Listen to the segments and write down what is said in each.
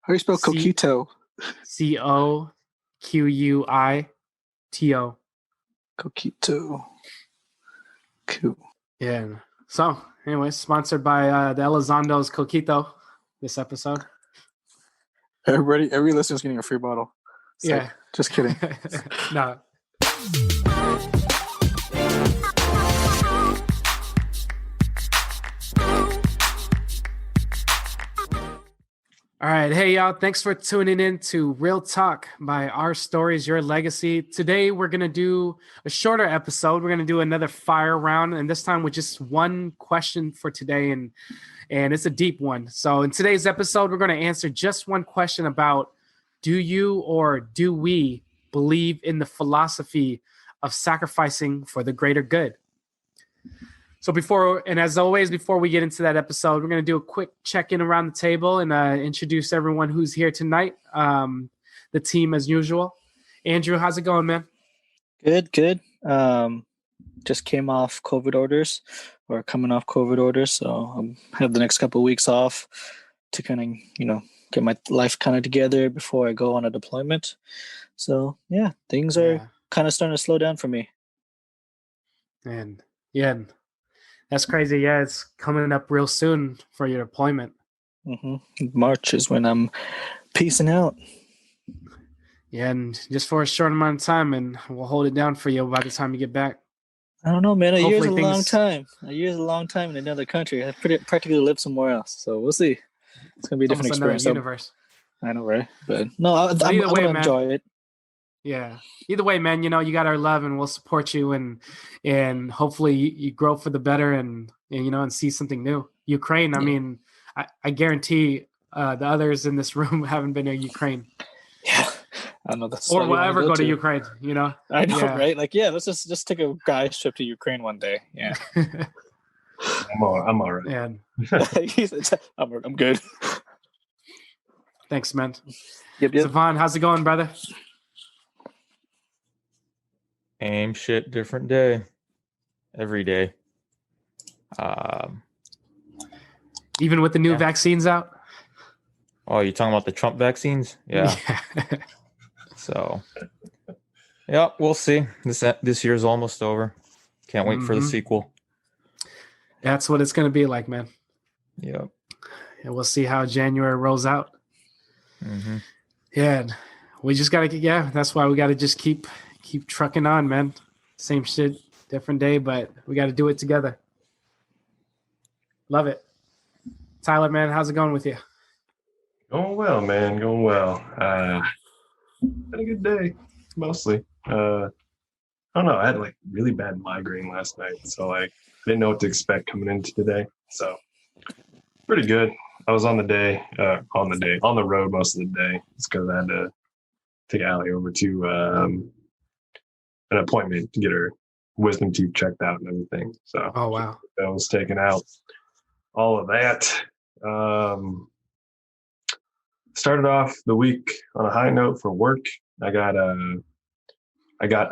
How do you spell coquito? Coquito. Coquito. Cool. Yeah. So, anyways, sponsored by the Elizondo's Coquito this episode. Every listener's getting a free bottle. Yeah. Just kidding. No. All right. Hey, y'all. Thanks for tuning in to Real Talk by Our Stories, Your Legacy. Today, we're going to do a shorter episode. We're going to do another fire round, and this time with just one question for today, and it's a deep one. So in today's episode, we're going to answer just one question about, do you or do we believe in the philosophy of sacrificing for the greater good? So as always, before we get into that episode, we're going to do a quick check-in around the table and introduce everyone who's here tonight. The team as usual. Andrew, how's it going, man? Good. Just came off COVID orders, or coming off COVID orders. So I have the next couple of weeks off to kind of, get my life kind of together before I go on a deployment. So yeah, things are kind of starting to slow down for me. And yeah. That's crazy. Yeah, it's coming up real soon for your deployment. Mm-hmm. March is when I'm peacing out. Yeah, and just for a short amount of time, and we'll hold it down for you by the time you get back. I don't know, man. A year's a long time. A year's a long time in another country. I practically live somewhere else, so we'll see. It's gonna be a different experience. Universe. I know, right? But no, I'm gonna enjoy it. Yeah. Either way, man, you got our love, and we'll support you, and hopefully you grow for the better, and see something new. Ukraine. I mean, I guarantee the others in this room haven't been to Ukraine. Yeah, I know that's. Or will ever go to Ukraine. I know, right? Like, yeah, let's just take a guy's trip to Ukraine one day. Yeah. I'm all right. And I'm good. Thanks, man. Yep. Zvon, how's it going, brother? Same shit, different day. Every day. Even with the new vaccines out? Oh, you talking about the Trump vaccines? Yeah. So, yeah, we'll see. This year's almost over. Can't wait for the sequel. That's what it's going to be like, man. Yep. And we'll see how January rolls out. Mm-hmm. Yeah, we just got to that's why we got to just keep trucking on, man. Same shit, different day, but we got to do it together. Love it. Tyler, man, how's it going with you? Going well, man. Going well. Had a good day, mostly. I don't know. I had really bad migraine last night, so I didn't know what to expect coming into today. So pretty good. I was on the road most of the day. It's because I had to take Allie over to an appointment to get her wisdom teeth checked out and everything. So oh wow, I was taking out all of that. Started off the week on a high note for work. I got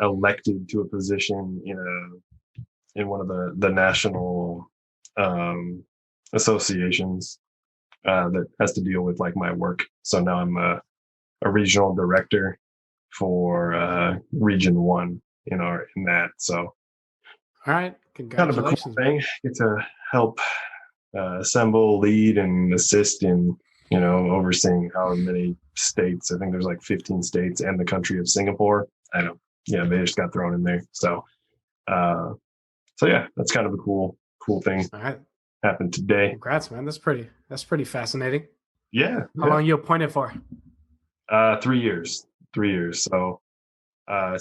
elected to a position in one of the national associations that has to deal with my work. So now I'm a regional director for Region 1 in that. So all right, congratulations. Kind of a cool thing. Get to help assemble, lead, and assist in overseeing however many states. I think there's 15 states and the country of Singapore. I know. Yeah, they just got thrown in there. So yeah, that's kind of a cool thing. All right. Happened today. Congrats, man. That's pretty fascinating. Yeah. How long you appointed for? 3 years. 3 years. So I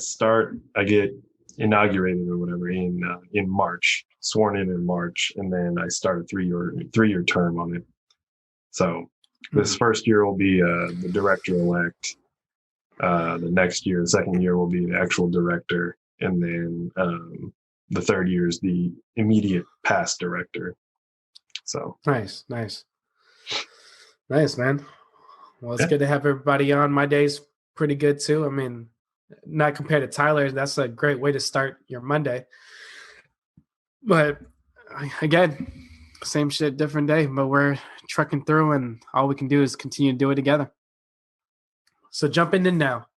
get inaugurated or whatever in March, sworn in March, and then I start a three-year term on it. So this first year will be the director-elect. The next year, the second year will be the actual director, and then the third year is the immediate past director. So nice, man. Well, it's good to have everybody on. My day's pretty good too. I mean, not compared to Tyler, that's a great way to start your Monday. But again, same shit, different day. But we're trucking through, and all we can do is continue to do it together. So jump in now.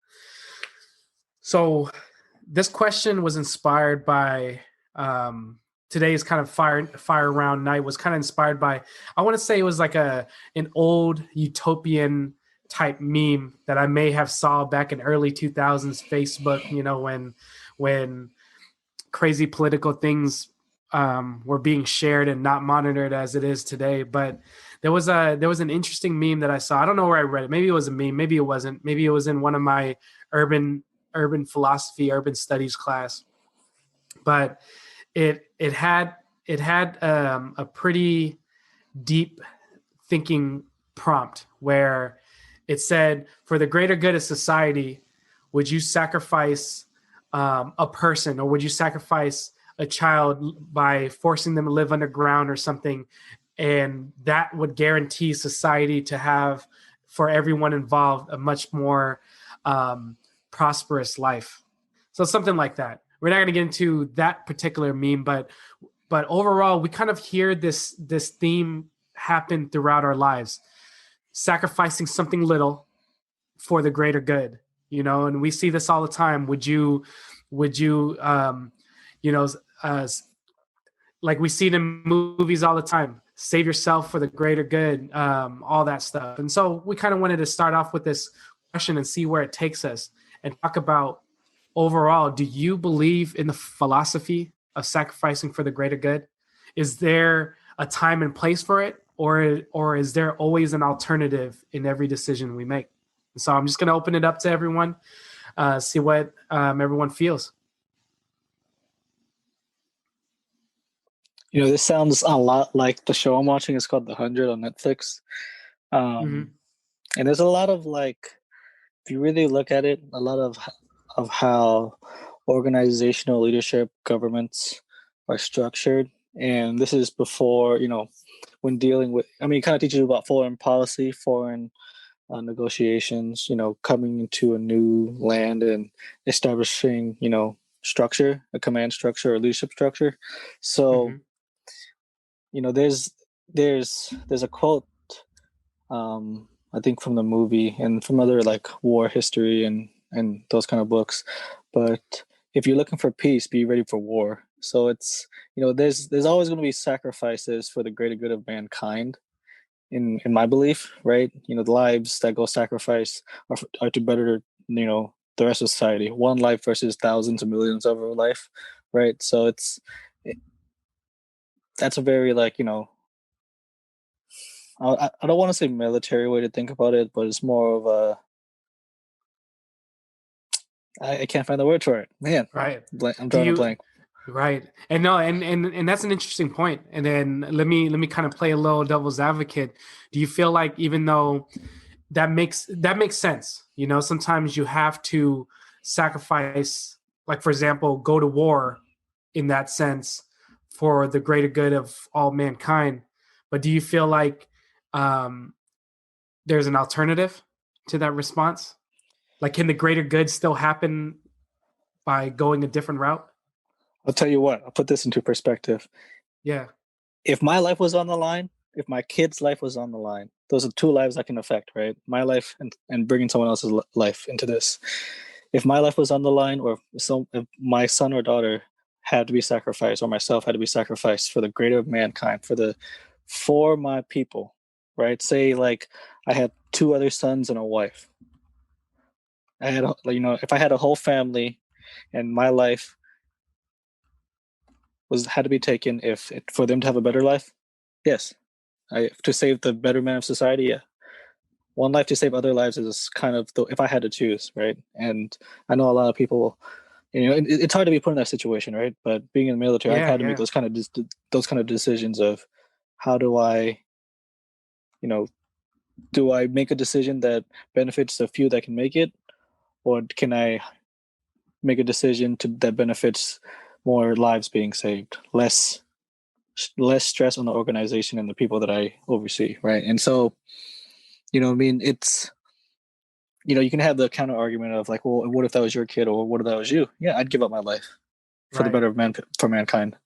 So this question was inspired by today's kind of fire round night was kind of inspired by, I want to say it was like an old utopian type meme that I may have saw back in early 2000s Facebook, when crazy political things were being shared and not monitored as it is today. But there was an interesting meme that I saw. I don't know where I read it. Maybe it was a meme. Maybe it wasn't. Maybe it was in one of my urban philosophy, urban studies class. But it had a pretty deep thinking prompt where it said, for the greater good of society, would you sacrifice a person, or would you sacrifice a child by forcing them to live underground or something? And that would guarantee society to have, for everyone involved, a much more prosperous life. So something like that. We're not going to get into that particular meme, but overall, we kind of hear this theme happen throughout our lives, sacrificing something little for the greater good, and we see this all the time. Would you, like we see it in movies all the time, save yourself for the greater good, all that stuff. And so we kind of wanted to start off with this question and see where it takes us, and talk about, overall, do you believe in the philosophy of sacrificing for the greater good? Is there a time and place for it, or is there always an alternative in every decision we make? So I'm just going to open it up to everyone, see what everyone feels. This sounds a lot like the show I'm watching. It's called The 100 on Netflix. And there's a lot of, like, if you really look at it, a lot of how organizational leadership governments are structured. And this is before, when dealing with, it kind of teaches you about foreign policy, foreign negotiations, coming into a new land and establishing, structure, a command structure or leadership structure. So, there's a quote, I think from the movie and from other like war history and those kind of books. But if you're looking for peace, be ready for war. So it's, there's always going to be sacrifices for the greater good of mankind, in my belief, right? The lives that go sacrifice are to better, the rest of society. One life versus thousands of millions of a life, right? So that's a very, like, I don't want to say military way to think about it, but it's more of a, I can't find the word for it, man. Right. I'm drawing a blank. Right. And no, and that's an interesting point. And then let me kind of play a little devil's advocate. Do you feel like, even though that makes sense, sometimes you have to sacrifice, like, for example, go to war in that sense for the greater good of all mankind. But do you feel like there's an alternative to that response? Like, can the greater good still happen by going a different route? I'll tell you what, I'll put this into perspective. Yeah. If my life was on the line, if my kid's life was on the line, those are two lives I can affect, right? My life and bringing someone else's life into this. If my life was on the line, or if my son or daughter had to be sacrificed, or myself had to be sacrificed for the greater of mankind, for my people, right? Say, like, I had two other sons and a wife. I had, if I had a whole family, and my life had to be taken for them to have a better life, yes. To save the betterment of society, yeah. One life to save other lives is kind of if I had to choose, right? And I know a lot of people, it's hard to be put in that situation, right? But being in the military, I've had to make those kind of decisions of, how do I, do I make a decision that benefits the few that can make it, or can I make a decision that benefits more lives being saved, less stress on the organization and the people that I oversee, right? And so, it's, you can have the counter argument of, like, well, what if that was your kid, or what if that was you? Yeah, I'd give up my life for the better of for mankind.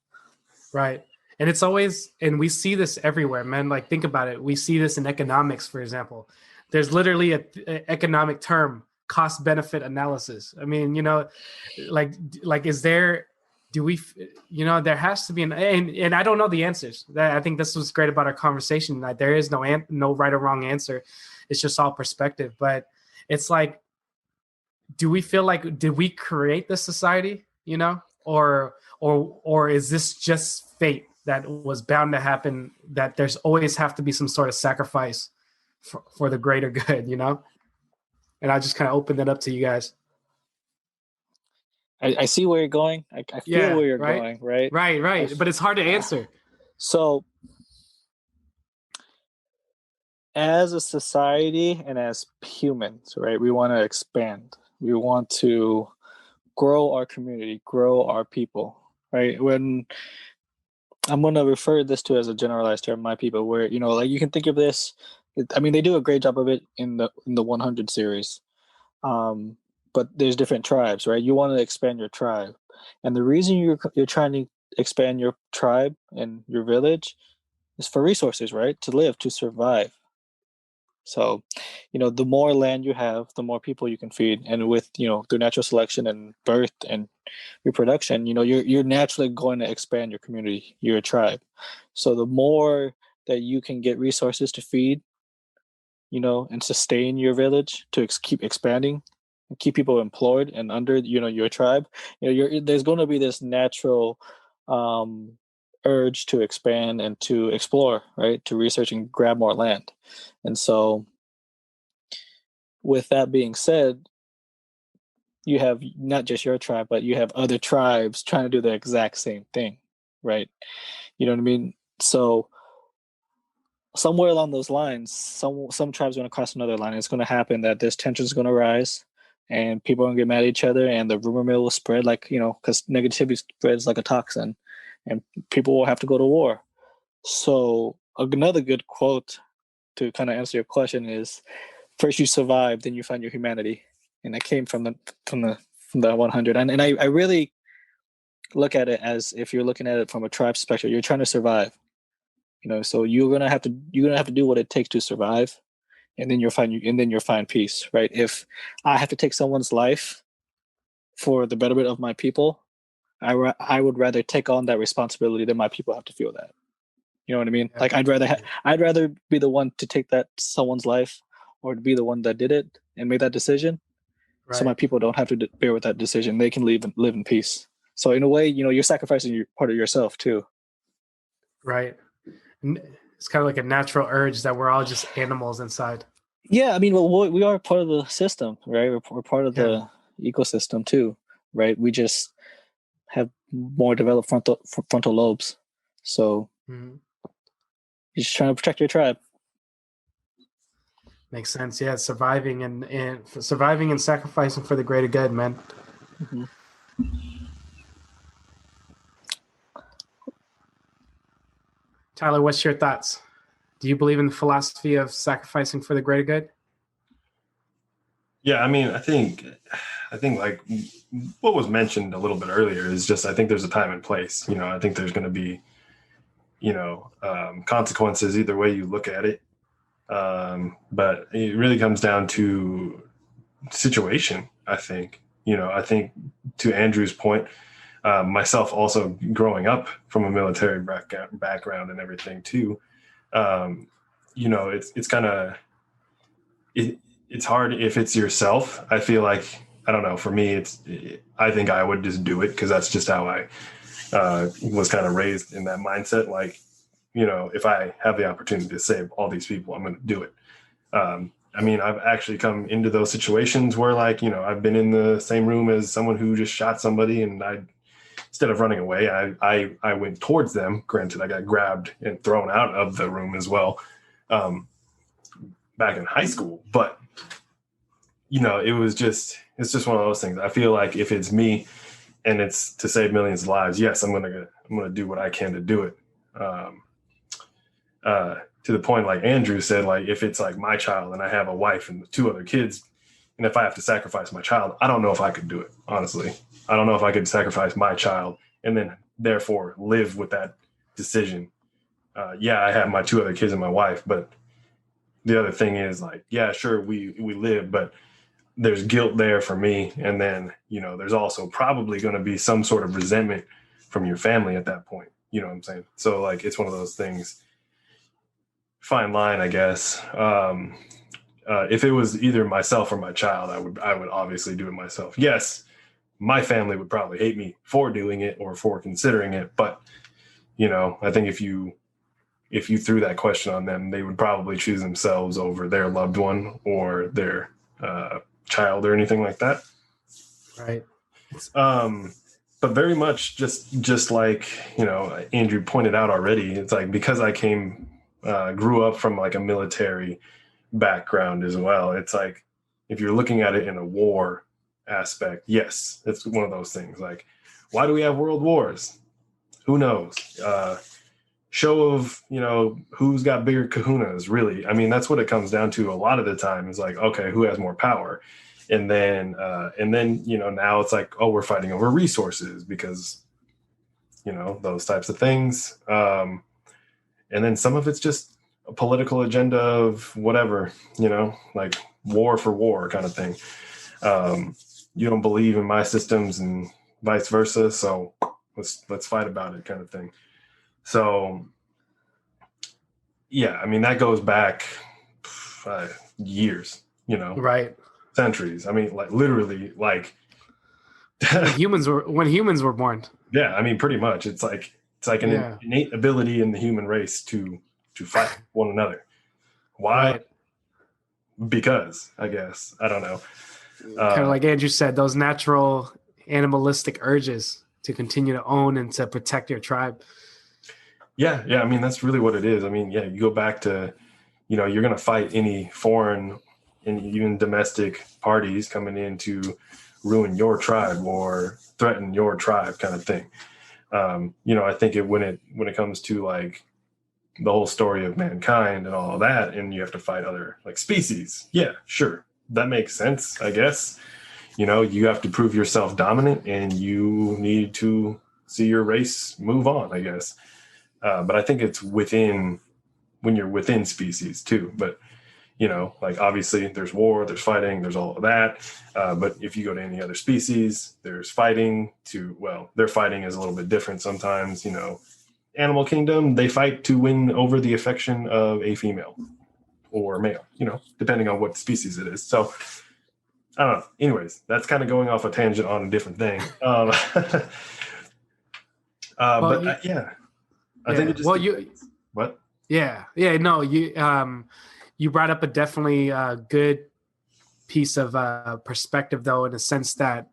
Right. And it's always, and we see this everywhere, man. Like, think about it. We see this in economics, for example. there's literally a economic term, cost benefit analysis. I mean, like is there, do we, there has to be and I don't know the answers. I think this was great about our conversation. That there is no right or wrong answer. It's just all perspective. But it's like, do we feel like, did we create this society, or is this just fate that was bound to happen, that there's always have to be some sort of sacrifice for the greater good, And I just kind of opened that up to you guys. I see where you're going. I feel where you're going, right? Right. But it's hard to answer. So as a society and as humans, right, we want to expand. We want to grow our community, grow our people, right? When I'm going to refer this to as a generalized term, my people, where, like you can think of this, I mean, they do a great job of it in the 100 series. But there's different tribes, right? You want to expand your tribe. And the reason you're trying to expand your tribe and your village is for resources, right? To live, to survive. So, the more land you have, the more people you can feed. And with, through natural selection and birth and reproduction, you're naturally going to expand your community, your tribe. So the more that you can get resources to feed, and sustain your village, to keep expanding and keep people employed and under, your tribe, there's going to be this natural urge to expand and to explore, right? To research and grab more land. And so with that being said, you have not just your tribe, but you have other tribes trying to do the exact same thing, right? You know what I mean? So somewhere along those lines, some tribes are going to cross another line. It's going to happen that this tension is going to rise and people are going to get mad at each other and the rumor mill will spread because negativity spreads like a toxin and people will have to go to war. So another good quote to kind of answer your question is, first you survive, then you find your humanity. And that came from the 100. And I really look at it as, if you're looking at it from a tribe perspective, you're trying to survive. So you're gonna have to do what it takes to survive, and then you'll find peace, right? If I have to take someone's life for the betterment of my people, I would rather take on that responsibility than my people have to feel that. You know what I mean? Yeah. Like I'd rather be the one to take that someone's life, or to be the one that did it and made that decision, right? So my people don't have to bear with that decision. They can live in peace. So in a way, you're sacrificing your part of yourself too. Right. It's kind of like a natural urge that we're all just animals inside. Yeah, I mean, well, we are part of the system, right? We're part of the ecosystem too, right? We just have more developed frontal lobes. So you're just trying to protect your tribe. Makes sense. Yeah, surviving and sacrificing for the greater good, man. Mm-hmm. Tyler, what's your thoughts? Do you believe in the philosophy of sacrificing for the greater good? Yeah, I mean, I think like what was mentioned a little bit earlier is just, I think there's a time and place. I think there's going to be, consequences either way you look at it. But it really comes down to situation, I think. I think to Andrew's point, myself also growing up from a military background and everything too, it's kind of, it's hard if it's yourself. I feel like, I don't know, for me, I think I would just do it because that's just how I was kind of raised in that mindset. Like, if I have the opportunity to save all these people, I'm going to do it. I mean, I've actually come into those situations where, like, I've been in the same room as someone who just shot somebody, and instead of running away, I went towards them. Granted, I got grabbed and thrown out of the room as well, back in high school. But, it's just one of those things. I feel like if it's me and it's to save millions of lives, yes, I'm gonna do what I can to do it. To the point, like Andrew said, like if it's like my child and I have a wife and 2 other kids, and if I have to sacrifice my child, I don't know if I could do it. Honestly, I don't know if I could sacrifice my child and then therefore live with that decision. Yeah, I have my 2 other kids and my wife, but the other thing is like, yeah, sure, we live, but there's guilt there for me. And then, there's also probably going to be some sort of resentment from your family at that point. You know what I'm saying? So like, it's one of those things, fine line, I guess. If it was either myself or my child, I would obviously do it myself. Yes, my family would probably hate me for doing it or for considering it. But, I think if you threw that question on them, they would probably choose themselves over their loved one or their child or anything like that. Right. But very much just like, Andrew pointed out already, it's like, because I grew up from like a military background as well. It's like, if you're looking at it in a war aspect, yes, it's one of those things. Like, why do we have world wars? Who knows? Show of, who's got bigger kahunas, really. I mean, that's what it comes down to a lot of the time, is like, okay, who has more power? And then, now it's like, oh, we're fighting over resources because, those types of things. And then some of it's just a political agenda of whatever, like war for war kind of thing. You don't believe in my systems and vice versa, so let's fight about it kind of thing. So, yeah, I mean, that goes back years, Right. centuries. I mean, like literally, like when humans were born. Yeah, I mean, pretty much. It's like an innate ability in the human race to fight one another. Why? Right. Because, I guess. I don't know. Kind of like Andrew said, those natural animalistic urges to continue to own and to protect your tribe. Yeah. I mean, that's really what it is. I mean, yeah, you go back to, you're going to fight any foreign and even domestic parties coming in to ruin your tribe or threaten your tribe kind of thing. I think when it comes to like the whole story of mankind and all of that, and you have to fight other like species. Yeah, sure. That makes sense, I guess. You have to prove yourself dominant and you need to see your race move on, I guess. But I think it's when you're within species too. But, like obviously there's war, there's fighting, there's all of that. But if you go to any other species, there's fighting their fighting is a little bit different sometimes. Animal kingdom, they fight to win over the affection of a female or male, depending on what species it is. So I don't know. Anyways, that's kind of going off a tangent on a different thing. I think it just what? Yeah. No, you brought up a definitely good piece of perspective, though, in a sense that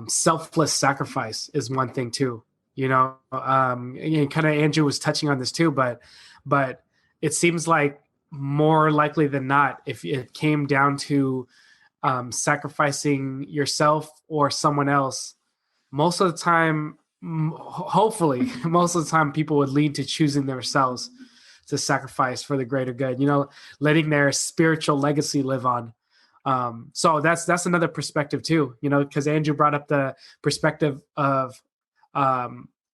selfless sacrifice is one thing too. And kind of Andrew was touching on this too, but it seems like more likely than not, if it came down to sacrificing yourself or someone else, most of the time, hopefully, most of the time, people would lead to choosing themselves to sacrifice for the greater good, letting their spiritual legacy live on. So that's another perspective too, because Andrew brought up the perspective of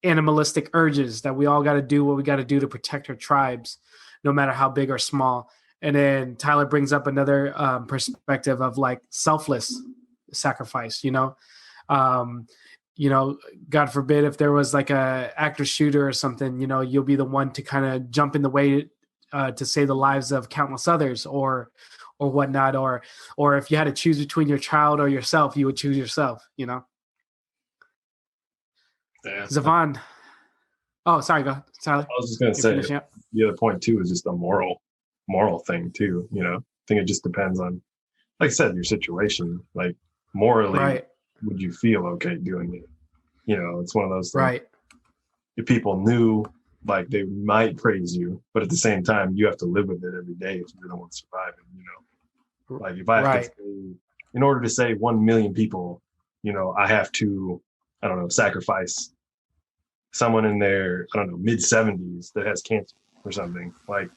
animalistic urges that we all got to do what we got to do to protect our tribes, no matter how big or small. And then Tyler brings up another perspective of like selfless sacrifice, God forbid if there was like a active shooter or something, you'll be the one to kind of jump in the way to save the lives of countless others or whatnot. Or if you had to choose between your child or yourself, you would choose yourself, Yeah. Zvon. Oh, sorry, go, Tyler. I was just going to say, the other point too is just a moral thing too. I think it just depends on, like I said, your situation. Like morally, right. Would you feel okay doing it? It's one of those things. Right. If people knew, like they might praise you, but at the same time, you have to live with it every day if you really want to survive it. Like if I have to say, in order to save 1 million people, I have to, I don't know, sacrifice someone in their, I don't know, mid-70s that has cancer or something. Like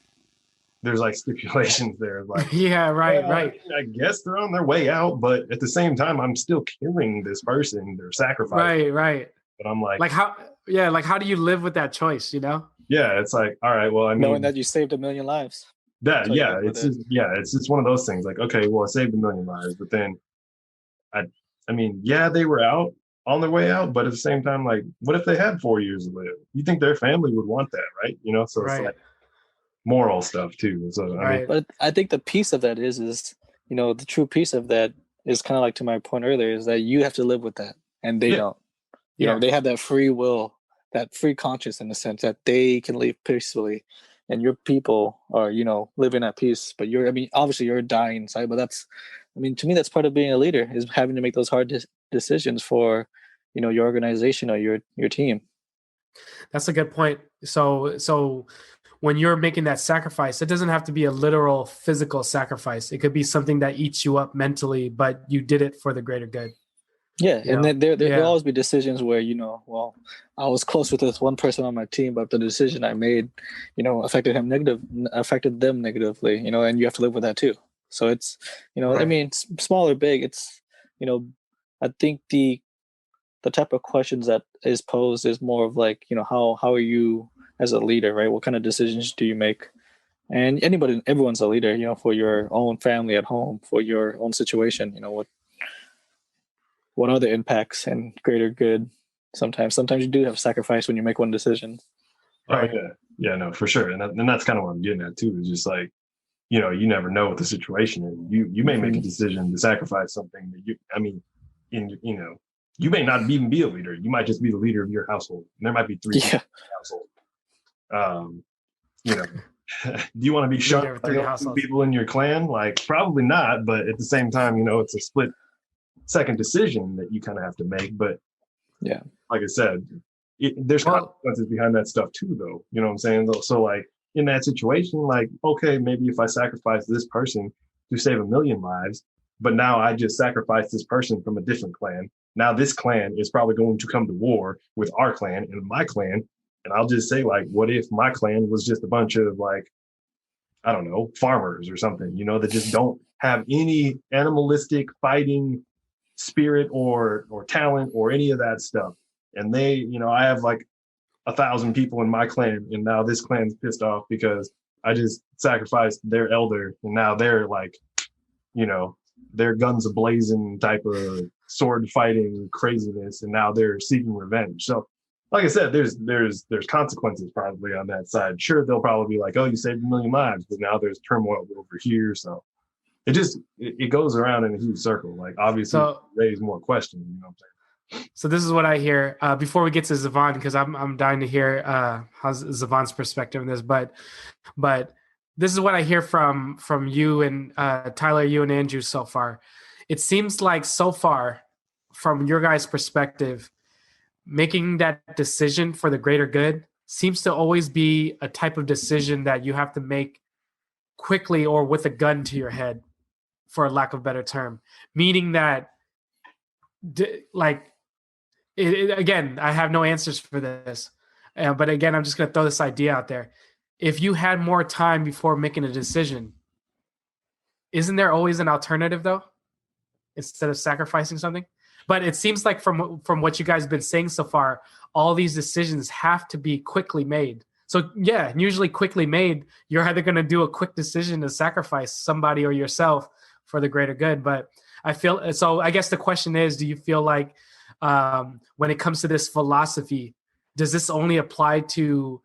there's like stipulations there. Like, yeah, right. I guess they're on their way out, but at the same time, I'm still killing this person. They're sacrificing. Right. But I'm like how do you live with that choice? Yeah, it's like, all right, well, I mean, knowing that you saved 1 million lives. It's one of those things. Like, okay, well, I saved 1,000,000 lives, but then I mean, yeah, they were out on their way out, but at the same time, like, what if they had 4 years to live? You think their family would want that, right? So it's like moral stuff too. So I mean, but I think the piece of that is the true piece of that is kind of like to my point earlier, is that you have to live with that, and they don't. They have that free will, that free conscience, in the sense that they can live peacefully, and your people are living at peace. But obviously you're dying inside. But to me, that's part of being a leader, is having to make those hard decisions for your organization or your team. That's a good point. So when you're making that sacrifice, it doesn't have to be a literal physical sacrifice. It could be something that eats you up mentally, but you did it for the greater good. Yeah, and then there'll always be decisions where I was close with this one person on my team, but the decision I made, affected them negatively, and you have to live with that too. So it's, right. Small or big, it's, I think the type of questions that is posed is more of like, how are you as a leader, right? What kind of decisions do you make? And everyone's a leader, for your own family at home, for your own situation, what are the impacts and greater good? Sometimes you do have sacrifice when you make one decision. Oh yeah, no, for sure, and that's kind of what I'm getting at too. Is just like, you never know what the situation is. You may make a decision to sacrifice something that you may not even be a leader. You might just be the leader of your household, and there might be 3 people in your household. Do you want to be shunned by 2 people in your clan? Like, probably not. But at the same time, it's a split second decision that you kind of have to make. But yeah, like I said, there's consequences behind that stuff too, though. You know what I'm saying? So like in that situation, like, okay, maybe if I sacrifice this person to save 1,000,000 lives, but now I just sacrificed this person from a different clan. Now this clan is probably going to come to war with our clan and my clan. And I'll just say, like, what if my clan was just a bunch of, like, I don't know, farmers or something, that just don't have any animalistic fighting spirit or talent or any of that stuff. And they, I have like 1,000 people in my clan, and now this clan's pissed off because I just sacrificed their elder, and now they're like, they're guns a-blazing type of sword fighting craziness, and now they're seeking revenge. So like I said, there's consequences probably on that side. Sure, they'll probably be like, oh, you saved 1,000,000 lives, but now there's turmoil over here. So it goes around in a huge circle. Like, obviously, raise more questions. You know what I'm saying? So this is what I hear before we get to Zvon, because I'm dying to hear how's Zvon's perspective on this. But this is what I hear from you and Tyler, you and Andrew so far. It seems like so far, from your guys' perspective, making that decision for the greater good seems to always be a type of decision that you have to make quickly or with a gun to your head, for a lack of a better term. Meaning that, again, I have no answers for this. But again, I'm just going to throw this idea out there. If you had more time before making a decision, isn't there always an alternative, though, instead of sacrificing something? But it seems like from what you guys have been saying so far, all these decisions have to be quickly made. So yeah, usually quickly made, you're either going to do a quick decision to sacrifice somebody or yourself for the greater good. But I guess the question is, do you feel like when it comes to this philosophy, does this only apply to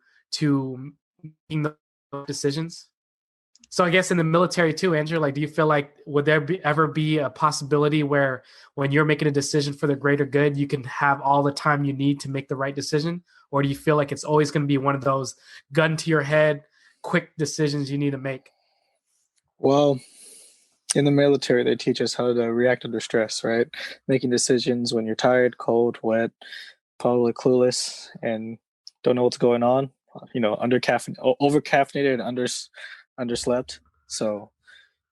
making the decisions? So I guess in the military too, Andrew, like, do you feel like, would there ever be a possibility where when you're making a decision for the greater good, you can have all the time you need to make the right decision? Or do you feel like it's always going to be one of those gun to your head, quick decisions you need to make? Well, in the military, they teach us how to react under stress, right? Making decisions when you're tired, cold, wet, probably clueless, and don't know what's going on. Over caffeinated and underslept. So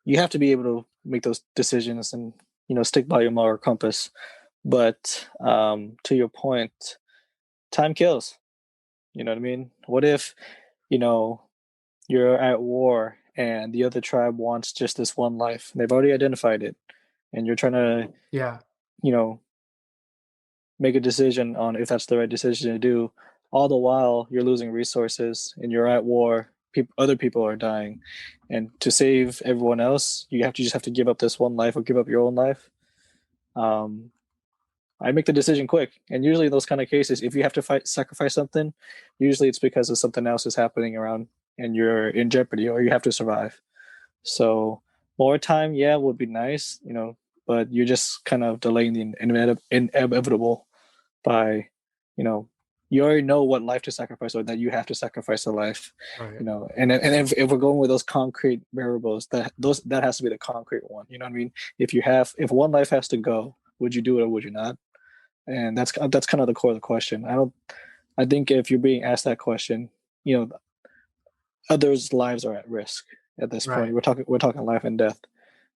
you have to be able to make those decisions and stick by your moral compass. But to your point, time kills. You know what I mean? What if you're at war and the other tribe wants just this one life? They've already identified it, and you're trying to make a decision on if that's the right decision to do. All the while, you're losing resources and you're at war. other people are dying, and to save everyone else, you just have to give up this one life or give up your own life. I make the decision quick, and usually in those kind of cases, if you have to sacrifice something, usually it's because of something else is happening around, and you're in jeopardy or you have to survive. So more time, yeah, would be nice, but you're just kind of delaying the inevitable by, you already know what life to sacrifice or that you have to sacrifice a life, Right. and if we're going with those concrete variables, that has to be the concrete one. You know what I mean? If one life has to go, would you do it or would you not? And that's kind of the core of the question. I think if you're being asked that question, others' lives are at risk at this point. Right. We're talking life and death,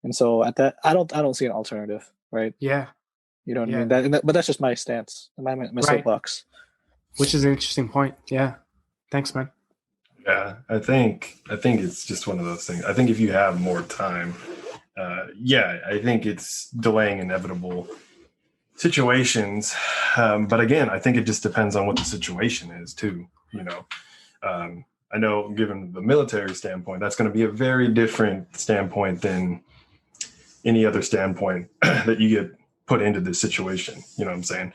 and so at that, I don't see an alternative, right? Yeah. You know what I Yeah. mean? But that's just my stance, my Right. soapbox. Which is an interesting point. Yeah. Thanks, man. Yeah, I think it's just one of those things. I think if you have more time, I think it's delaying inevitable situations. But again, I think it just depends on what the situation is too. I know given the military standpoint, that's going to be a very different standpoint than any other standpoint that you get put into this situation. You know what I'm saying?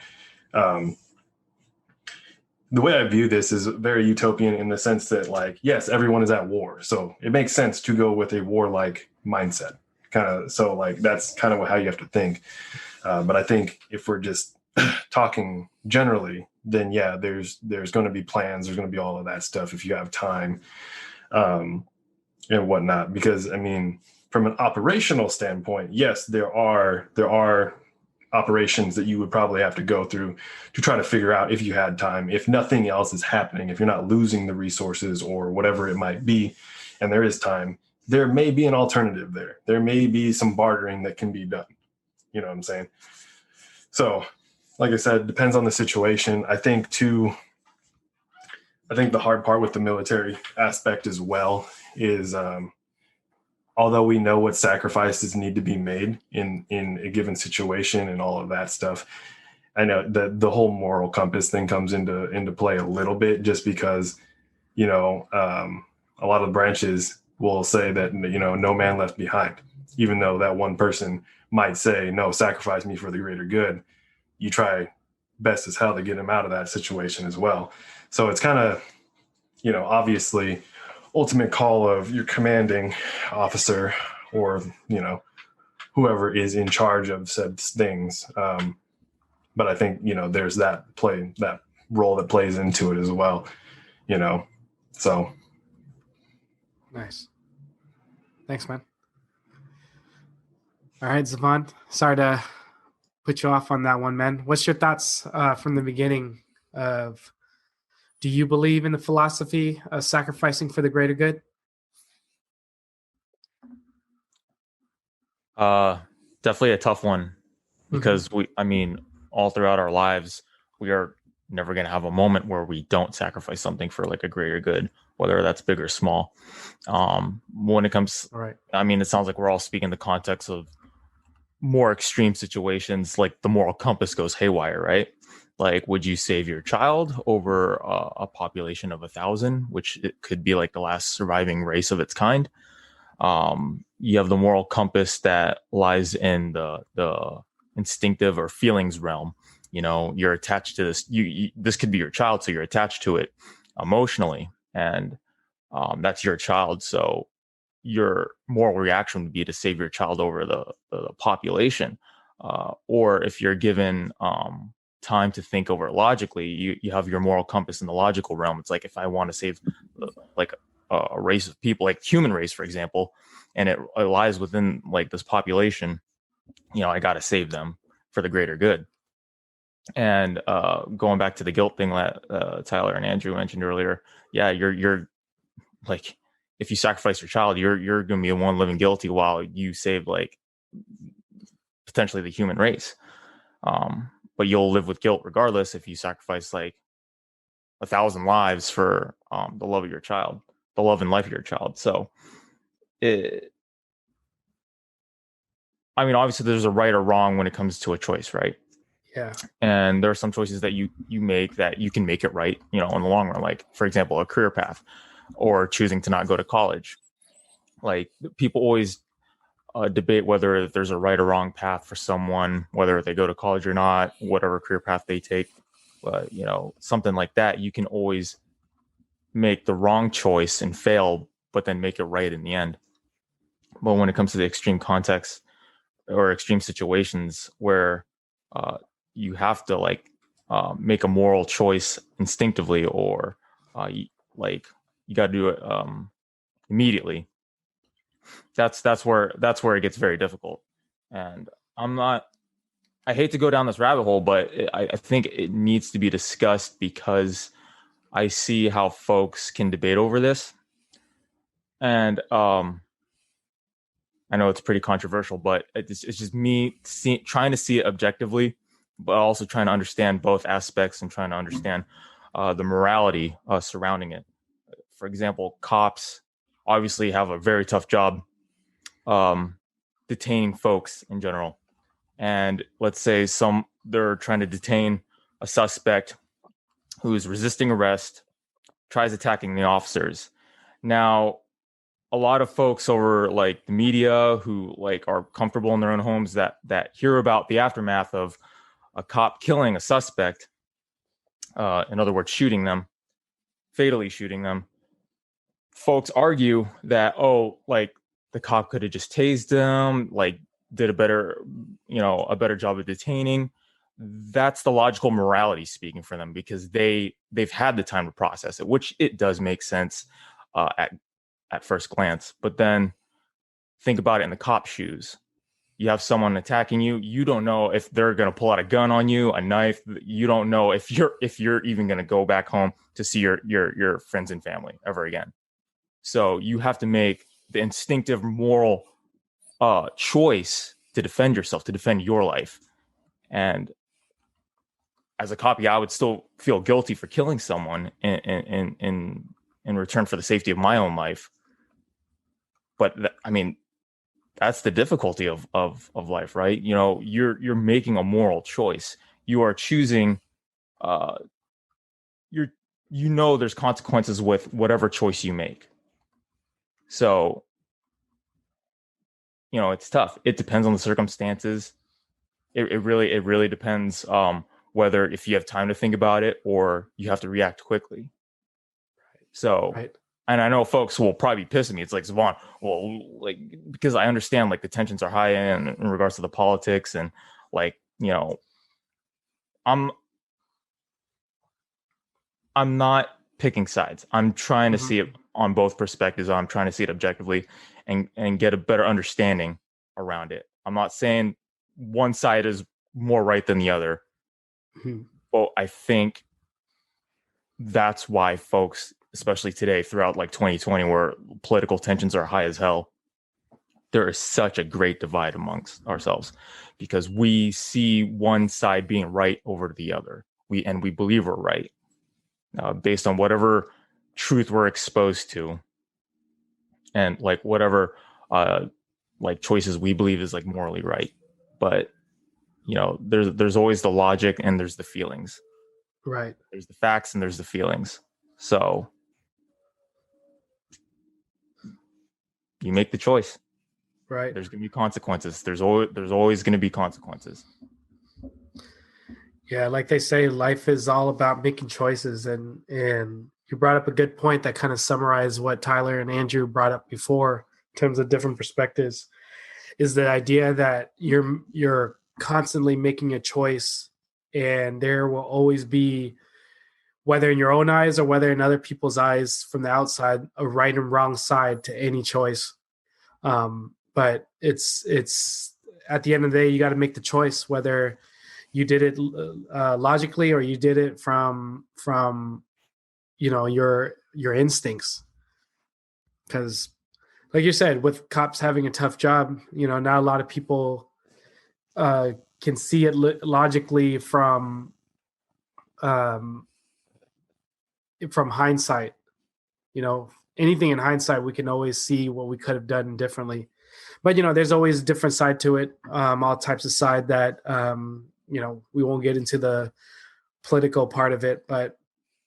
The way I view this is very utopian in the sense that, like, yes, everyone is at war. So it makes sense to go with a warlike mindset. So like, that's kind of how you have to think. But I think if we're just talking generally, then yeah, there's going to be plans. There's going to be all of that stuff if you have time and whatnot. Because I mean, from an operational standpoint, yes, there are operations that you would probably have to go through to try to figure out if you had time, if nothing else is happening, if you're not losing the resources or whatever it might be, and there is time, there may be an alternative there. There may be some bartering that can be done. You know what I'm saying? So, like I said, it depends on the situation. I think the hard part with the military aspect as well is, although we know what sacrifices need to be made in a given situation and all of that stuff, I know that the whole moral compass thing comes into play a little bit, just because, a lot of the branches will say that, no man left behind, even though that one person might say, no, sacrifice me for the greater good. You try best as hell to get him out of that situation as well. So it's kind of, obviously ultimate call of your commanding officer or, whoever is in charge of said things. But I think, there's that role that plays into it as well, so. Nice. Thanks, man. All right, Zvon. Sorry to put you off on that one, man. What's your thoughts from the beginning of, do you believe in the philosophy of sacrificing for the greater good? Definitely a tough one, because all throughout our lives, we are never going to have a moment where we don't sacrifice something for like a greater good, whether that's big or small. When it comes, right. It sounds like we're all speaking in the context of more extreme situations, like the moral compass goes haywire, right? Like, would you save your child over a population of 1,000, which it could be like the last surviving race of its kind? You have the moral compass that lies in the instinctive or feelings realm. You're attached to this. This could be your child, so you're attached to it emotionally, and that's your child. So your moral reaction would be to save your child over the population. Or if you're given time to think over it logically, you have your moral compass in the logical realm. It's like, if I want to save like a race of people, like human race, for example, and it lies within like this population, I got to save them for the greater good. And going back to the guilt thing that Tyler and Andrew mentioned earlier, yeah, you're like, if you sacrifice your child, you're going to be the one living guilty while you save like potentially the human race. But you'll live with guilt regardless if you sacrifice like 1,000 lives for the love of your child, the love and life of your child. So obviously there's a right or wrong when it comes to a choice, right? Yeah. And there are some choices that you make that you can make it right, in the long run. Like, for example, a career path. or choosing to not go to college. Like, people always debate whether there's a right or wrong path for someone, whether they go to college or not, whatever career path they take. Something like that, you can always make the wrong choice and fail, but then make it right in the end. But when it comes to the extreme context or extreme situations where you have to make a moral choice instinctively, or you got to do it immediately, that's where it gets very difficult. And I hate to go down this rabbit hole, but I think it needs to be discussed, because I see how folks can debate over this. And I know it's pretty controversial, but it's just me trying to see it objectively, but also trying to understand both aspects and trying to understand the morality surrounding it. For example, cops obviously have a very tough job detaining folks in general. And let's say they're trying to detain a suspect who's resisting arrest, tries attacking the officers. Now, a lot of folks over the media who are comfortable in their own homes that hear about the aftermath of a cop killing a suspect, in other words, fatally shooting them. Folks argue that, the cop could have just tased them, did a better job of detaining. That's the logical morality speaking for them, because they've had the time to process it, which it does make sense at first glance. But then think about it in the cop's shoes. You have someone attacking you. You don't know if they're going to pull out a gun on you, a knife. You don't know if you're even going to go back home to see your friends and family ever again. So you have to make the instinctive moral choice to defend yourself, to defend your life. And as a cop, I would still feel guilty for killing someone in return for the safety of my own life. But that's the difficulty of life, right? You're making a moral choice. You are choosing. There's consequences with whatever choice you make. So, it's tough. It depends on the circumstances. It really depends whether if you have time to think about it or you have to react quickly. So. Right. And I know folks will probably be pissing at me. It's like, Zvon, because I understand the tensions are high in regards to the politics, and I'm not picking sides. I'm trying to see it on both perspectives. I'm trying to see it objectively and get a better understanding around it. I'm not saying one side is more right than the other. But I think that's why folks, especially today throughout 2020, where political tensions are high as hell, there is such a great divide amongst ourselves, because we see one side being right over the other. We believe we're right based on whatever truth we're exposed to, and whatever choices we believe is morally right. But there's always the logic and there's the feelings. Right. There's the facts and there's the feelings. So you make the choice. Right. There's going to be consequences. There's always going to be consequences. Yeah, like they say, life is all about making choices, and you brought up a good point that kind of summarized what Tyler and Andrew brought up before in terms of different perspectives, is the idea that you're constantly making a choice, and there will always be, whether in your own eyes or whether in other people's eyes from the outside, a right and wrong side to any choice. But it's at the end of the day, you got to make the choice whether you did it logically or you did it from your instincts. Because, like you said, with cops having a tough job, not a lot of people can see it logically from hindsight. Anything in hindsight, we can always see what we could have done differently. But there's always a different side to it. All types of side that we won't get into the political part of it. But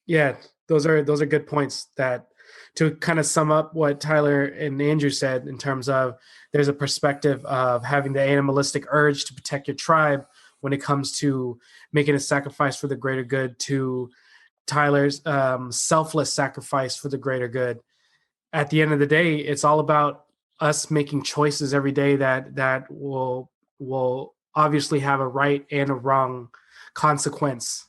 yeah, those are good points that to kind of sum up what Tyler and Andrew said in terms of there's a perspective of having the animalistic urge to protect your tribe when it comes to making a sacrifice for the greater good, to Tyler's selfless sacrifice for the greater good. At the end of the day, it's all about us making choices every day that will obviously have a right and a wrong consequence.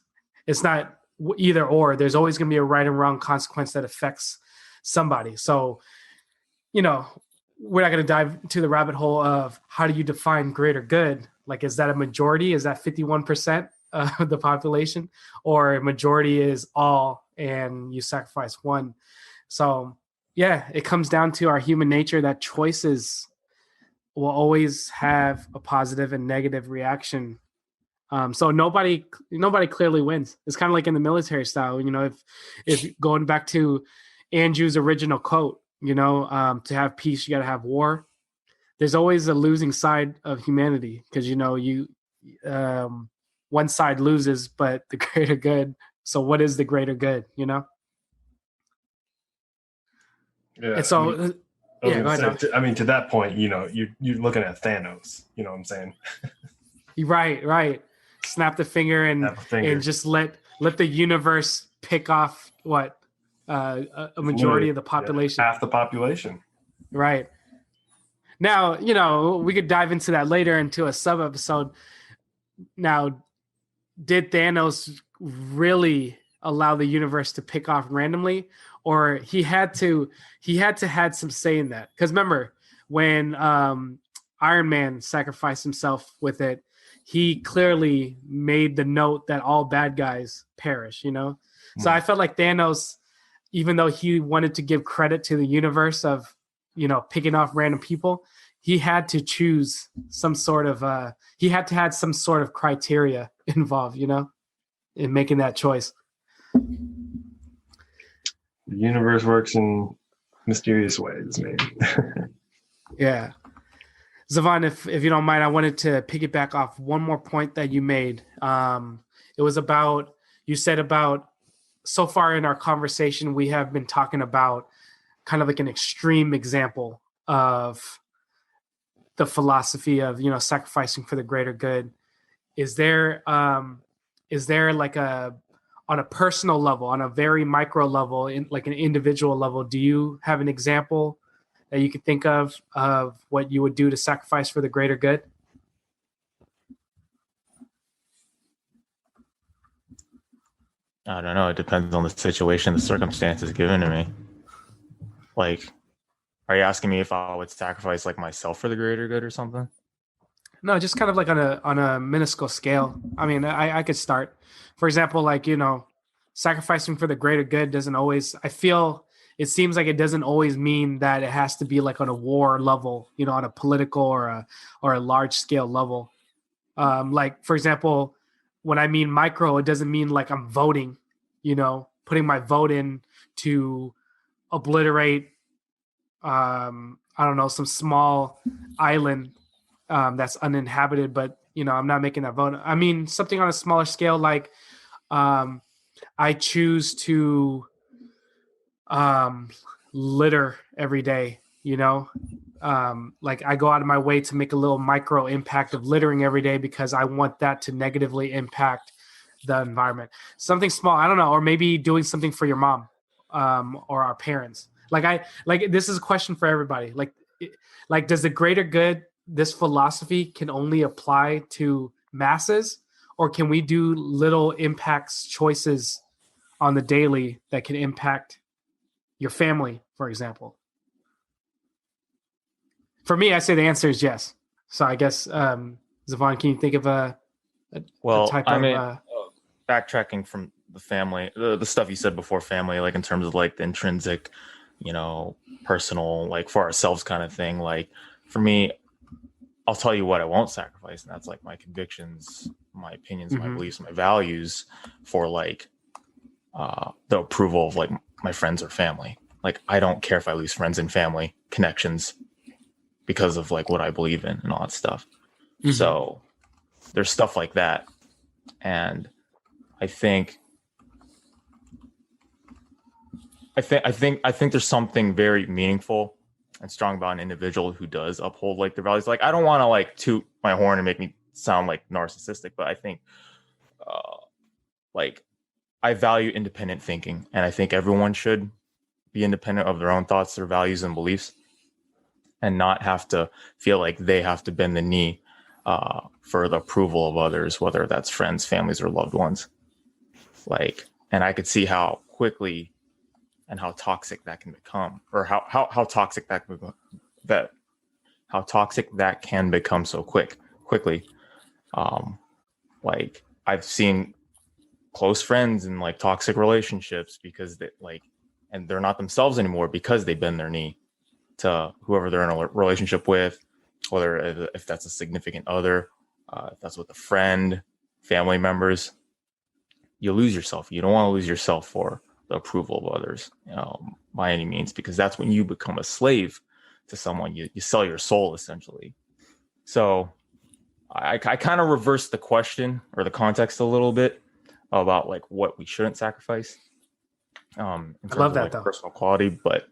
It's not either or. There's always going to be a right and wrong consequence that affects somebody. So, we're not going to dive into the rabbit hole of how do you define greater good? Like, is that a majority? Is that 51% of the population? Or a majority is all and you sacrifice one? So, yeah, it comes down to our human nature that choices will always have a positive and negative reaction. So nobody clearly wins. It's kind of like in the military style, if going back to Andrew's original quote, to have peace, you got to have war. There's always a losing side of humanity because, one side loses, but the greater good. So what is the greater good, Yeah. And so, go ahead. To that point, you're looking at Thanos. You know what I'm saying? Right. Snap the finger and just let the universe pick off what a majority of the population, half the population. Right. Now, we could dive into that later into a sub episode. Now, did Thanos really allow the universe to pick off randomly, or he had to had some say in that? Because remember when Iron Man sacrificed himself with it, he clearly made the note that all bad guys perish, So I felt like Thanos, even though he wanted to give credit to the universe of, picking off random people, he had to choose some sort of, he had to have some sort of criteria involved, in making that choice. The universe works in mysterious ways, man. Yeah. Zvon, if you don't mind, I wanted to piggyback off one more point that you made. It was about, you said about, so far in our conversation, we have been talking about kind of like an extreme example of the philosophy of, sacrificing for the greater good. Is there like on a personal level, on a very micro level, in like an individual level, do you have an example that you could think of what you would do to sacrifice for the greater good? I don't know. It depends on the situation, the circumstances given to me. Like, are you asking me if I would sacrifice like myself for the greater good or something? No, just kind of like on a minuscule scale. I mean, I could start. For example, like, sacrificing for the greater good doesn't always, I feel it seems like it doesn't always mean that it has to be like on a war level, on a political or a large scale level. Like, for example, when I mean micro, it doesn't mean like I'm voting, putting my vote in to obliterate, I don't know, some small island that's uninhabited, but I'm not making that vote. I mean, something on a smaller scale, like I choose to litter every day, like I go out of my way to make a little micro impact of littering every day because I want that to negatively impact the environment. Something small, I don't know, or maybe doing something for your mom or our parents. Like this is a question for everybody. Like does the greater good, this philosophy can only apply to masses, or can we do little impacts, choices on the daily that can impact your family, for example? For me, I say the answer is yes. So I guess, Zvon, can you think of a type of... backtracking from the family, the stuff you said before family, like in terms of like the intrinsic, personal, like for ourselves kind of thing. Like for me, I'll tell you what I won't sacrifice, and that's like my convictions, my opinions, my beliefs, my values for like the approval of like my friends or family. Like I don't care if I lose friends and family connections because of like what I believe in and all that stuff. So there's stuff like that. And I think I think there's something very meaningful and strong about an individual who does uphold like their values. Like, I don't want to like toot my horn and make me sound like narcissistic, but I think like I value independent thinking, and I think everyone should be independent of their own thoughts, their values, and beliefs, and not have to feel like they have to bend the knee for the approval of others, whether that's friends, families, or loved ones. Like, and I could see how quickly and how toxic that can become, or how toxic how toxic that can become so quickly. Like, I've seen close friends in like toxic relationships because they like, and they're not themselves anymore because they bend their knee to whoever they're in a relationship with, whether if that's a significant other, if that's with a friend, family members. You lose yourself. You don't want to lose yourself for the approval of others, by any means, because that's when you become a slave to someone. You sell your soul, essentially. So I kind of reversed the question or the context a little bit about like what we shouldn't sacrifice in terms love of that, like though. personal quality, but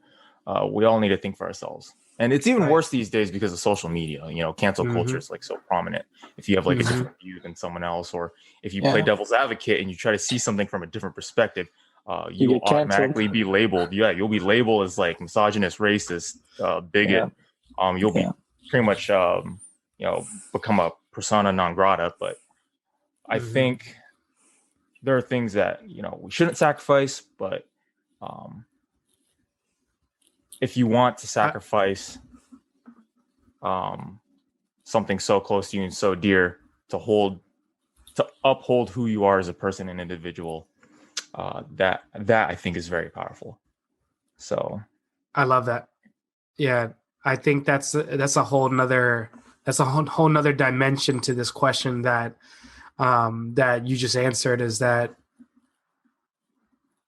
we all need to think for ourselves. And it's even worse these days because of social media. Cancel culture is like so prominent. If you have like a different view than someone else, or if you play devil's advocate and you try to see something from a different perspective, you will automatically be labeled. Yeah, you'll be labeled as like misogynist, racist, bigot. You'll be pretty much become a persona non grata. But I think there are things that we shouldn't sacrifice, but if you want to sacrifice something so close to you and so dear to uphold who you are as a person and individual, that I think is very powerful. So I love that. Yeah, I think that's a whole nother dimension to this question that that you just answered, is that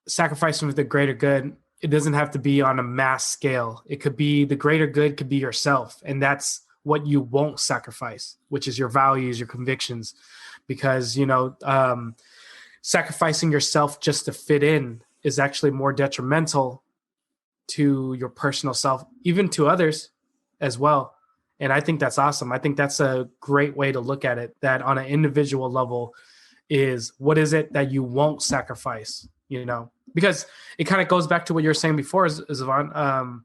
sacrificing for the greater good, it doesn't have to be on a mass scale. It could be the greater good, could be yourself. And that's what you won't sacrifice, which is your values, your convictions. Because, sacrificing yourself just to fit in is actually more detrimental to your personal self, even to others as well. And I think that's awesome. I think that's a great way to look at it, that on an individual level is, what is it that you won't sacrifice, because it kind of goes back to what you were saying before, Zvon,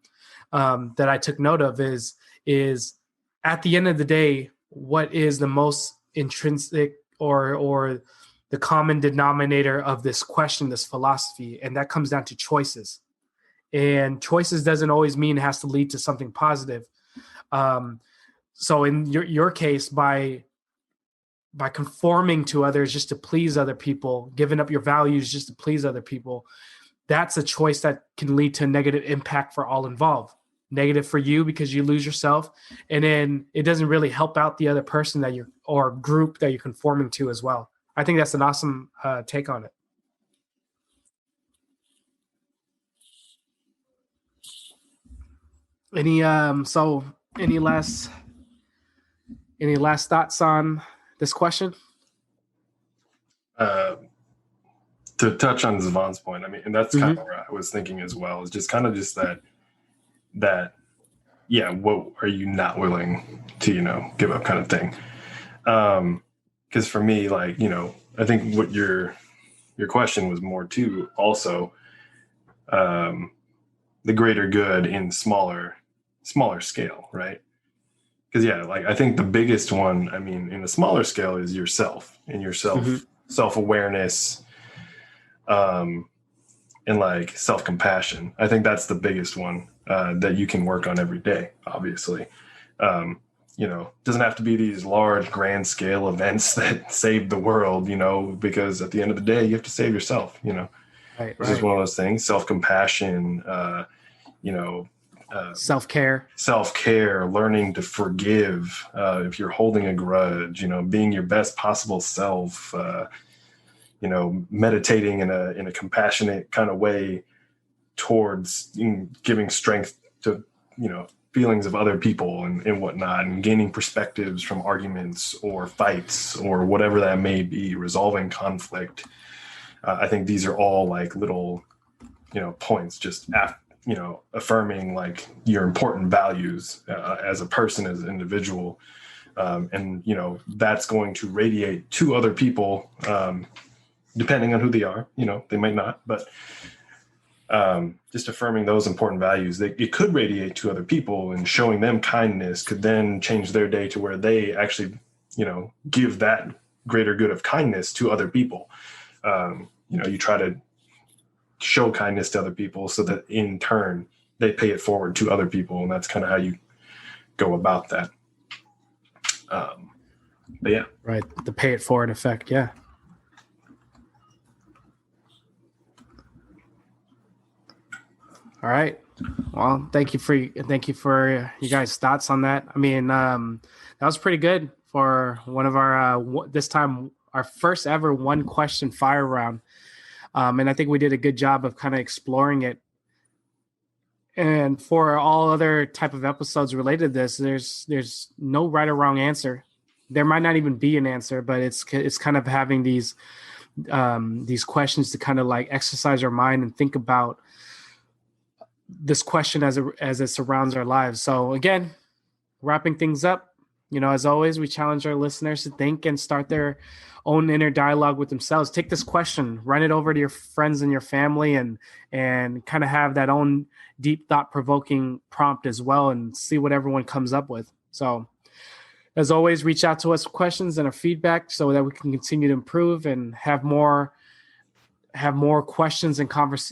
that I took note of is at the end of the day, what is the most intrinsic or the common denominator of this question, this philosophy? And that comes down to choices. And choices doesn't always mean it has to lead to something positive. So in your case, by conforming to others just to please other people, giving up your values just to please other people, that's a choice that can lead to a negative impact for all involved. Negative for you because you lose yourself, and then it doesn't really help out the other person or group that you're conforming to as well. I think that's an awesome take on it. Any last thoughts on this question? To touch on Zvon's point, I mean, and that's kind of where I was thinking as well, is just kind of just that, yeah, what are you not willing to, give up kind of thing. Because for me, like, I think what your question was more too, also, the greater good in smaller scale, right? Because like I think the biggest one, I mean, in a smaller scale is yourself and your self-awareness, and like self-compassion. I think that's the biggest one that you can work on every day, obviously. Doesn't have to be these large grand scale events that save the world, because at the end of the day, you have to save yourself, Right. This is one of those things, self-compassion, self-care, learning to forgive, if you're holding a grudge, being your best possible self, meditating in a compassionate kind of way towards giving strength to, feelings of other people and whatnot, and gaining perspectives from arguments or fights or whatever that may be, resolving conflict. I think these are all like little points, just affirming like your important values as a person, as an individual. And that's going to radiate to other people, depending on who they are. They might not, but just affirming those important values, it could radiate to other people, and showing them kindness could then change their day to where they actually, give that greater good of kindness to other people. You try to show kindness to other people so that in turn they pay it forward to other people, and that's kind of how you go about that. But yeah, right, the pay it forward effect. Yeah. All right. Well, thank you for you guys' thoughts on that. I mean, that was pretty good for one of our this time our first ever one question fire round. And I think we did a good job of kind of exploring it. And for all other type of episodes related to this, there's no right or wrong answer. There might not even be an answer, but it's kind of having these questions to kind of like exercise our mind and think about this question as it surrounds our lives. So again, wrapping things up, as always, we challenge our listeners to think and start their own inner dialogue with themselves. Take this question, run it over to your friends and your family, and kind of have that own deep thought-provoking prompt as well, and see what everyone comes up with. So as always, reach out to us with questions and our feedback so that we can continue to improve and have more questions and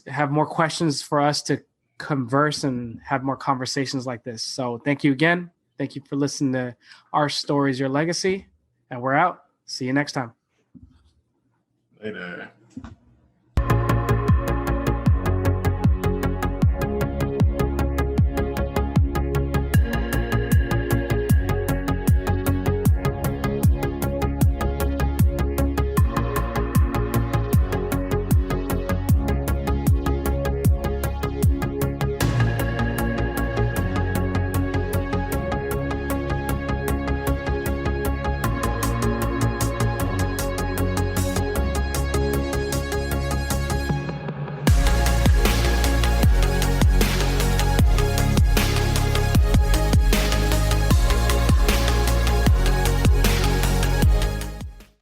have more questions for us to converse and have more conversations like this. So thank you again. Thank you for listening to Our Stories, Your Legacy, and we're out. See you next time. Later.